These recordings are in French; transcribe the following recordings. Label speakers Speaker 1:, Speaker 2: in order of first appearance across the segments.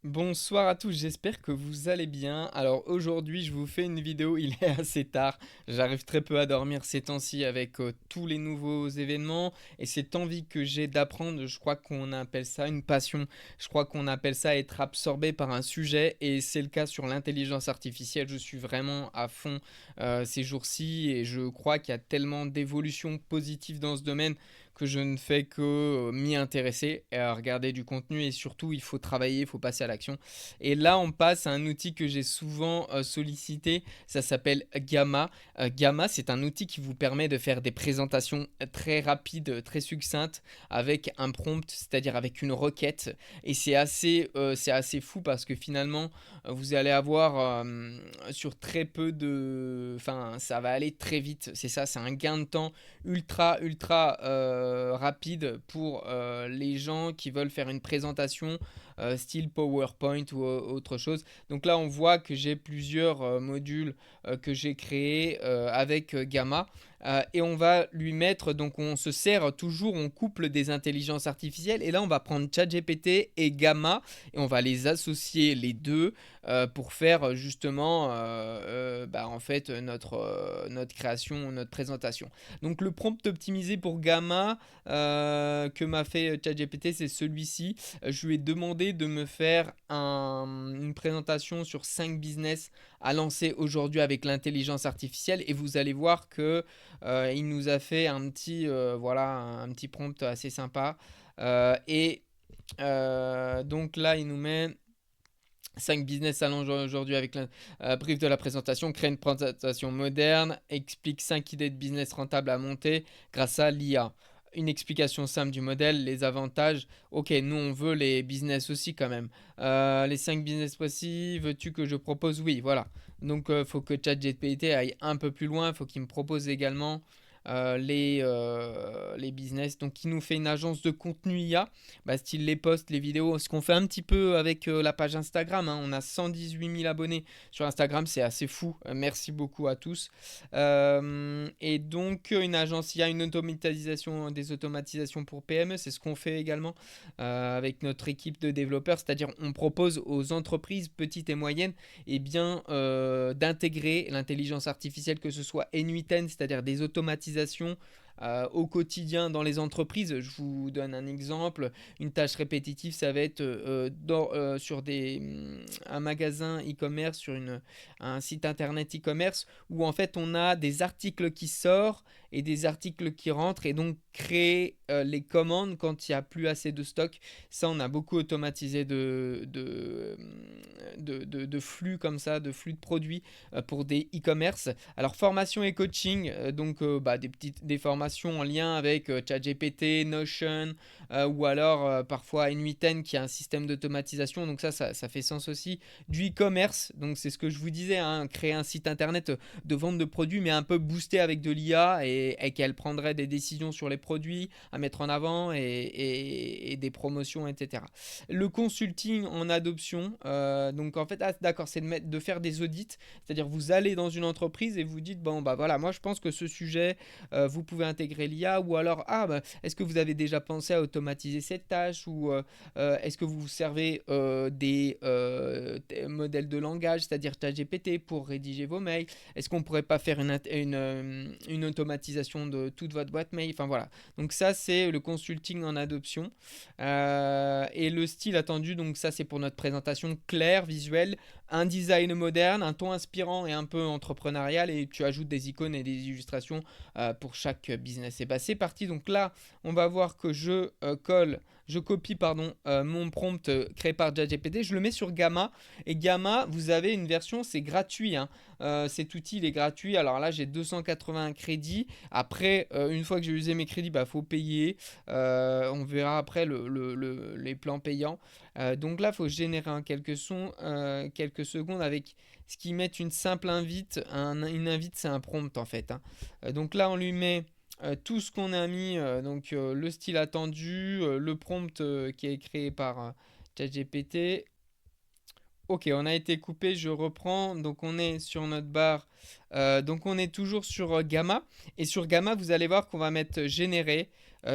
Speaker 1: Bonsoir à tous, j'espère que vous allez bien. Alors aujourd'hui, je vous fais une vidéo, il est assez tard. J'arrive très peu à dormir ces temps-ci avec tous les nouveaux événements et cette envie que j'ai d'apprendre, je crois qu'on appelle ça une passion. Je crois qu'on appelle ça être absorbé par un sujet et c'est le cas sur l'intelligence artificielle. Je suis vraiment à fond ces jours-ci et je crois qu'il y a tellement d'évolutions positives dans ce domaine que je ne fais que m'y intéresser et à regarder du contenu et surtout il faut travailler, il faut passer à l'action. Et là on passe à un outil que j'ai souvent sollicité, ça s'appelle Gamma. Gamma c'est un outil qui vous permet de faire des présentations très rapides, très succinctes avec un prompt, c'est-à-dire avec une requête. Et c'est assez fou parce que finalement vous allez avoir sur très peu de... Enfin ça va aller très vite, c'est ça, c'est un gain de temps ultra rapide pour les gens qui veulent faire une présentation style PowerPoint ou autre chose. Donc là, on voit que j'ai plusieurs modules que j'ai créés avec Gamma. Et on va lui mettre, donc on se sert toujours, on couple des intelligences artificielles. Et là, on va prendre ChatGPT et Gamma et on va les associer les deux pour faire justement en fait notre création, notre présentation. Donc le prompt optimisé pour Gamma que m'a fait ChatGPT, c'est celui-ci. Je lui ai demandé de me faire une présentation sur 5 business à lancer aujourd'hui avec l'intelligence artificielle et vous allez voir que il nous a fait un petit prompt assez sympa. Donc là, il nous met 5 business allongés aujourd'hui avec le brief de la présentation, crée une présentation moderne, explique 5 idées de business rentables à monter grâce à l'IA. Une explication simple du modèle, les avantages. Ok, nous on veut les business aussi quand même. Les 5 business précis, veux-tu que je propose? Oui, voilà. Donc il faut que ChatGPT aille un peu plus loin, il faut qu'il me propose également les business. Donc il nous fait une agence de contenu IA style les posts, les vidéos, ce qu'on fait un petit peu avec la page Instagram, hein. On a 118 000 abonnés sur Instagram, c'est assez fou. Merci beaucoup à tous. Et donc une agence, il y a une automatisation, des automatisations pour PME, c'est ce qu'on fait également avec notre équipe de développeurs, c'est-à-dire on propose aux entreprises petites et moyennes d'intégrer l'intelligence artificielle, que ce soit N8N, c'est-à-dire des automatisations au quotidien dans les entreprises. Je vous donne un exemple. Une tâche répétitive, ça va être sur un magasin e-commerce, un site internet e-commerce, où en fait on a des articles qui sortent et des articles qui rentrent, et donc créer les commandes quand il n'y a plus assez de stock. Ça, on a beaucoup automatisé de flux comme ça, de flux de produits pour des e-commerce. Alors formation et coaching, des formations en lien avec ChatGPT, Notion, ou alors parfois N8N qui a un système d'automatisation, donc ça fait sens aussi. Du e-commerce, donc c'est ce que je vous disais, hein, créer un site internet de vente de produits mais un peu boosté avec de l'IA et qu'elle prendrait des décisions sur les produits à mettre en avant et des promotions, etc. Le consulting en adoption, donc en fait, d'accord, c'est de faire des audits, c'est-à-dire vous allez dans une entreprise et vous dites, bon bah voilà, moi je pense que ce sujet, vous pouvez intégrer l'IA, ou alors, est-ce que vous avez déjà pensé à automatiser cette tâche, ou est-ce que vous vous servez des modèles de langage, c'est-à-dire ChatGPT pour rédiger vos mails? Est-ce qu'on pourrait pas faire une automatisation de toute votre boîte mail? Enfin voilà, donc ça c'est le consulting en adoption. Et le style attendu, donc ça c'est pour notre présentation claire, visuelle, un design moderne, un ton inspirant et un peu entrepreneurial, et tu ajoutes des icônes et des illustrations pour chaque business. Et bah c'est parti, donc là on va voir que je copie mon prompt créé par ChatGPT, je le mets sur Gamma, et Gamma, vous avez une version, c'est gratuit, hein. Cet outil il est gratuit, alors là j'ai 280 crédits, après une fois que j'ai usé mes crédits, bah faut payer, on verra après les plans payants. Donc là, il faut générer quelques secondes avec ce qui met une simple invite. Une invite, c'est un prompt en fait, hein. Donc là, on lui met tout ce qu'on a mis, le style attendu, le prompt qui est créé par ChatGPT. Ok, on a été coupé, je reprends. Donc on est sur notre barre. Donc on est toujours sur Gamma. Et sur Gamma, vous allez voir qu'on va mettre générer.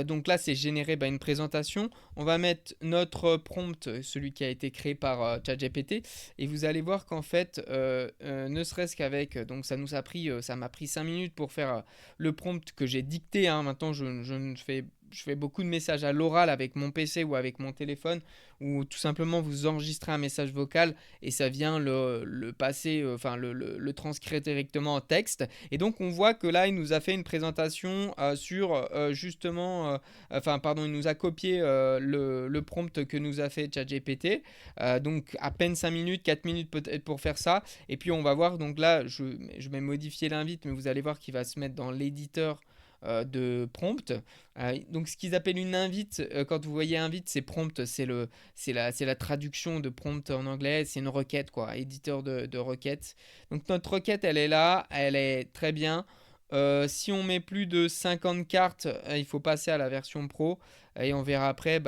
Speaker 1: Donc là, c'est générer une présentation. On va mettre notre prompt, celui qui a été créé par ChatGPT. Et vous allez voir qu'en fait, ne serait-ce qu'avec... Donc ça m'a pris 5 minutes pour faire le prompt que j'ai dicté, hein. Maintenant, je fais beaucoup de messages à l'oral avec mon PC ou avec mon téléphone, ou tout simplement vous enregistrez un message vocal et ça vient le passer, enfin le transcrire directement en texte. Et donc on voit que là, il nous a fait une présentation sur justement, enfin pardon, il nous a copié le prompt que nous a fait ChatGPT. Donc à peine 5 minutes, 4 minutes peut-être pour faire ça. Et puis on va voir, donc là, je vais modifier l'invite, mais vous allez voir qu'il va se mettre dans l'éditeur de prompt. Donc ce qu'ils appellent une invite, quand vous voyez invite, c'est prompt, c'est la traduction de prompt en anglais, c'est une requête quoi, éditeur de requête. Donc notre requête elle est là, elle est très bien. Si on met plus de 50 cartes, il faut passer à la version pro et on verra après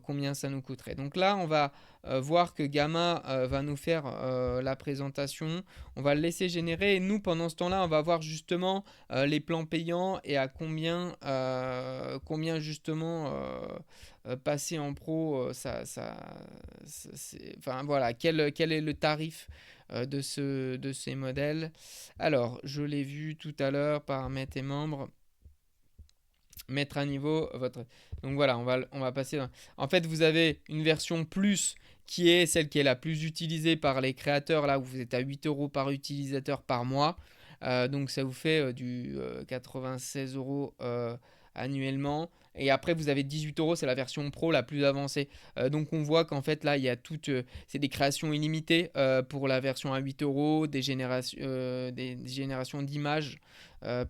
Speaker 1: combien ça nous coûterait. Donc là, on va voir que Gamma va nous faire la présentation. On va le laisser générer et nous, pendant ce temps-là, on va voir justement les plans payants et à combien justement passer en pro, enfin voilà, quel est le tarif de ces modèles. Alors, je l'ai vu tout à l'heure, paramètres et membres, mettre à niveau votre... Donc voilà, on va passer dans... En fait, vous avez une version plus qui est celle qui est la plus utilisée par les créateurs, là où vous êtes à 8 euros par utilisateur par mois. Donc ça vous fait du 96 euros annuellement. Et après, vous avez 18 euros, c'est la version pro la plus avancée. Donc on voit qu'en fait, là, il y a toutes... c'est des créations illimitées pour la version à 8 euros, des générations d'images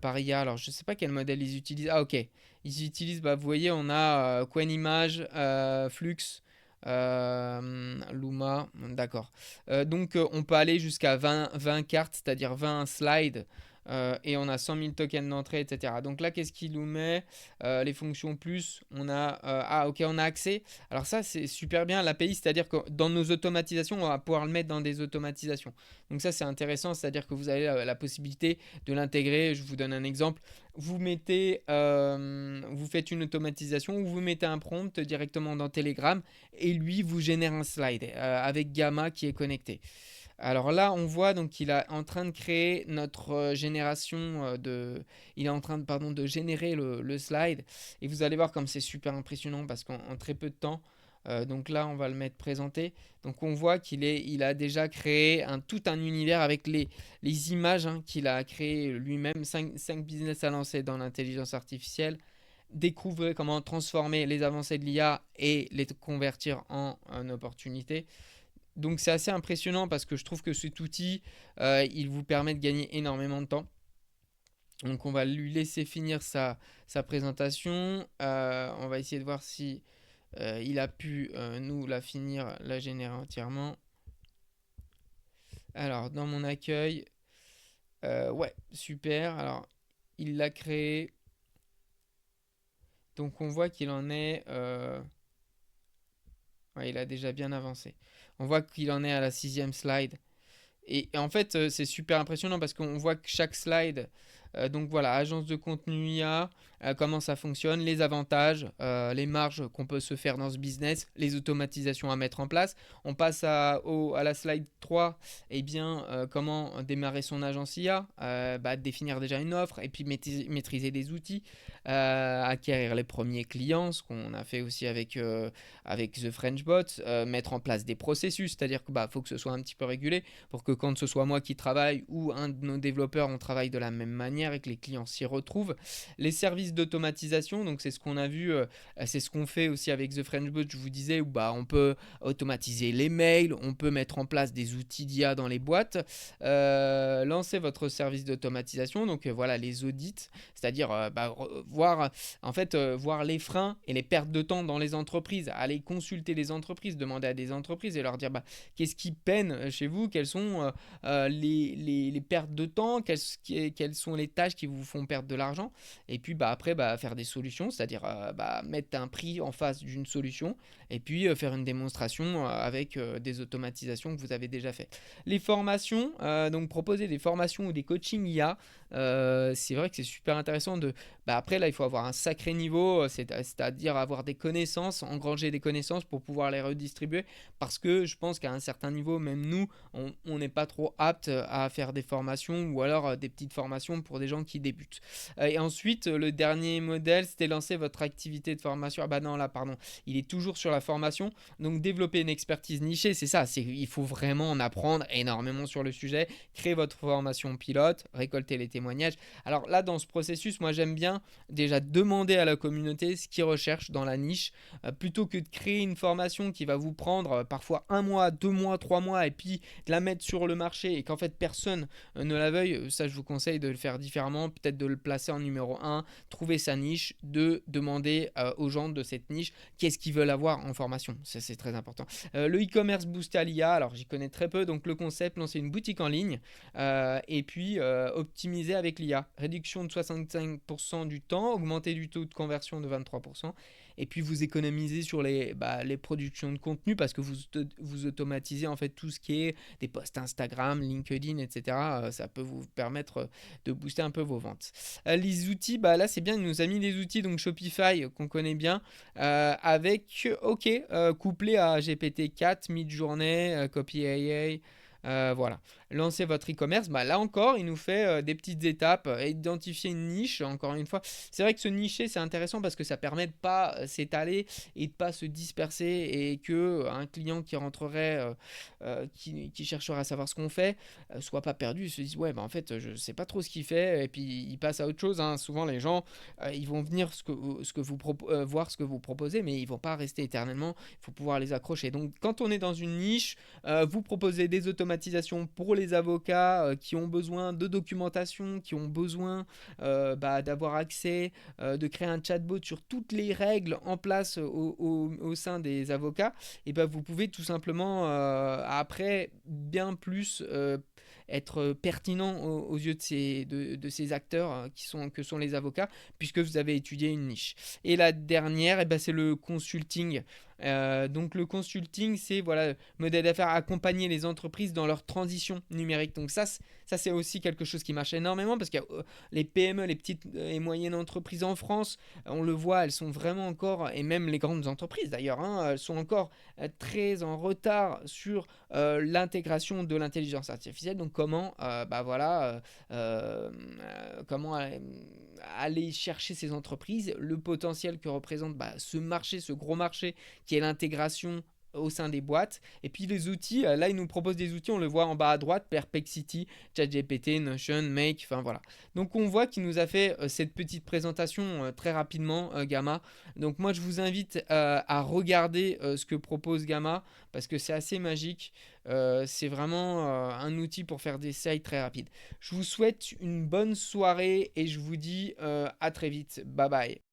Speaker 1: par IA. Alors, je ne sais pas quel modèle ils utilisent. Ah, ok. Ils utilisent, vous voyez, on a Qwen Image, Flux, Luma, d'accord. Donc on peut aller jusqu'à 20 cartes, c'est-à-dire 20 slides, et on a 100 000 tokens d'entrée, etc. Donc là, qu'est-ce qu'il nous met? Les fonctions plus, on a... ah ok, on a accès. Alors ça, c'est super bien, l'API, c'est-à-dire que dans nos automatisations, on va pouvoir le mettre dans des automatisations. Donc ça, c'est intéressant, c'est-à-dire que vous avez la possibilité de l'intégrer. Je vous donne un exemple. Vous faites une automatisation ou vous mettez un prompt directement dans Telegram et lui vous génère un slide avec Gamma qui est connecté. Alors là, on voit donc qu'il est en train de créer notre génération il est en train de, pardon, de générer le slide. Et vous allez voir comme c'est super impressionnant parce qu'en très peu de temps, donc là, on va le mettre présenté. Donc on voit il a déjà créé tout un univers avec les images qu'il a créé lui-même. 5 business à lancer dans l'intelligence artificielle. Découvrir comment transformer les avancées de l'IA et les convertir en opportunités. Donc c'est assez impressionnant parce que je trouve que cet outil, il vous permet de gagner énormément de temps. Donc on va lui laisser finir sa présentation. On va essayer de voir si il a pu nous la finir, la générer entièrement. Alors dans mon accueil, ouais, super. Alors il l'a créé. Donc on voit qu'il en est... ouais, il a déjà bien avancé. On voit qu'il en est à la 6e slide. Et en fait, c'est super impressionnant parce qu'on voit que chaque slide, donc voilà, agence de contenu IA, comment ça fonctionne, les avantages, les marges qu'on peut se faire dans ce business, les automatisations à mettre en place. On passe à la slide 3, et bien, comment démarrer son agence IA, définir déjà une offre et puis maîtriser des outils, acquérir les premiers clients, ce qu'on a fait aussi avec The French Bot, mettre en place des processus, c'est-à-dire qu'il faut que ce soit un petit peu régulé pour que quand ce soit moi qui travaille ou un de nos développeurs, on travaille de la même manière et que les clients s'y retrouvent. Les services d'automatisation, donc c'est ce qu'on a vu, c'est ce qu'on fait aussi avec The French Bot, je vous disais, où on peut automatiser les mails, on peut mettre en place des outils d'IA dans les boîtes, lancer votre service d'automatisation, donc voilà les audits, c'est-à-dire voir en fait voir les freins et les pertes de temps dans les entreprises, aller consulter les entreprises, demander à des entreprises et leur dire qu'est-ce qui peine chez vous, quelles sont les pertes de temps, quelles sont les tâches qui vous font perdre de l'argent. Et puis après, faire des solutions, c'est-à-dire mettre un prix en face d'une solution et puis faire une démonstration avec des automatisations que vous avez déjà fait. Les formations, donc proposer des formations ou des coachings IA, c'est vrai que c'est super intéressant de. Après, là, il faut avoir un sacré niveau, c'est-à-dire avoir des connaissances, engranger des connaissances pour pouvoir les redistribuer. Parce que je pense qu'à un certain niveau, même nous, on n'est pas trop apte à faire des formations ou alors des petites formations pour des gens qui débutent. Et ensuite, le dernier modèle, c'était lancer votre activité de formation. Ah bah non, là, pardon, il est toujours sur la formation. Donc, développer une expertise nichée, c'est ça. Il faut vraiment en apprendre énormément sur le sujet, créer votre formation pilote, récolter les témoignages. Alors là, dans ce processus, moi, j'aime bien déjà demander à la communauté ce qu'ils recherchent dans la niche, plutôt que de créer une formation qui va vous prendre parfois 1 mois, 2 mois, 3 mois, et puis de la mettre sur le marché et qu'en fait personne ne la veuille. Ça, je vous conseille de le faire différemment, peut-être de le placer en numéro 1, trouver sa niche, de demander aux gens de cette niche qu'est-ce qu'ils veulent avoir en formation. Ça, c'est très important. Le e-commerce boosté à l'IA, alors j'y connais très peu, donc le concept, lancer une boutique en ligne et puis optimiser avec l'IA. Réduction de 65% du temps, augmenter du taux de conversion de 23%. Et puis vous économisez sur les productions de contenu parce que vous automatisez en fait tout ce qui est des posts Instagram, LinkedIn, etc. Ça peut vous permettre de booster un peu vos ventes. Les outils, là c'est bien, il nous a mis des outils, donc Shopify qu'on connaît bien, avec couplé à GPT-4, Midjourney, Copy AI. Voilà. Lancer votre e-commerce, là encore, il nous fait des petites étapes, identifier une niche, encore une fois. C'est vrai que se nicher, c'est intéressant parce que ça permet de ne pas s'étaler et de ne pas se disperser et que un client qui rentrerait, qui chercherait à savoir ce qu'on fait, soit pas perdu, se dise ouais, en fait, je sais pas trop ce qu'il fait et puis il passe à autre chose, hein. Souvent, les gens, ils vont venir voir ce que vous proposez, mais ils vont pas rester éternellement. Il faut pouvoir les accrocher. Donc, quand on est dans une niche, vous proposez des automatisations pour les avocats qui ont besoin de documentation, qui ont besoin d'avoir accès, de créer un chatbot sur toutes les règles en place au sein des avocats. Et vous pouvez tout simplement après bien plus être pertinent aux yeux de ces acteurs que sont les avocats, puisque vous avez étudié une niche. Et la dernière, c'est le consulting. Donc le consulting, c'est modèle d'affaires, accompagner les entreprises dans leur transition numérique. Donc ça c'est aussi quelque chose qui marche énormément parce que les PME, les petites et moyennes entreprises en France, on le voit, elles sont vraiment encore, et même les grandes entreprises d'ailleurs, elles sont encore très en retard sur l'intégration de l'intelligence artificielle. Donc comment comment aller chercher ces entreprises, le potentiel que représente ce marché, ce gros marché qui est l'intégration au sein des boîtes. Et puis les outils, là ils nous proposent des outils, on le voit en bas à droite, Perplexity, ChatGPT, Notion, Make, enfin voilà. Donc on voit qu'il nous a fait cette petite présentation très rapidement, Gamma. Donc moi je vous invite à regarder ce que propose Gamma parce que c'est assez magique. C'est vraiment un outil pour faire des sites très rapides. Je vous souhaite une bonne soirée et je vous dis à très vite. Bye bye.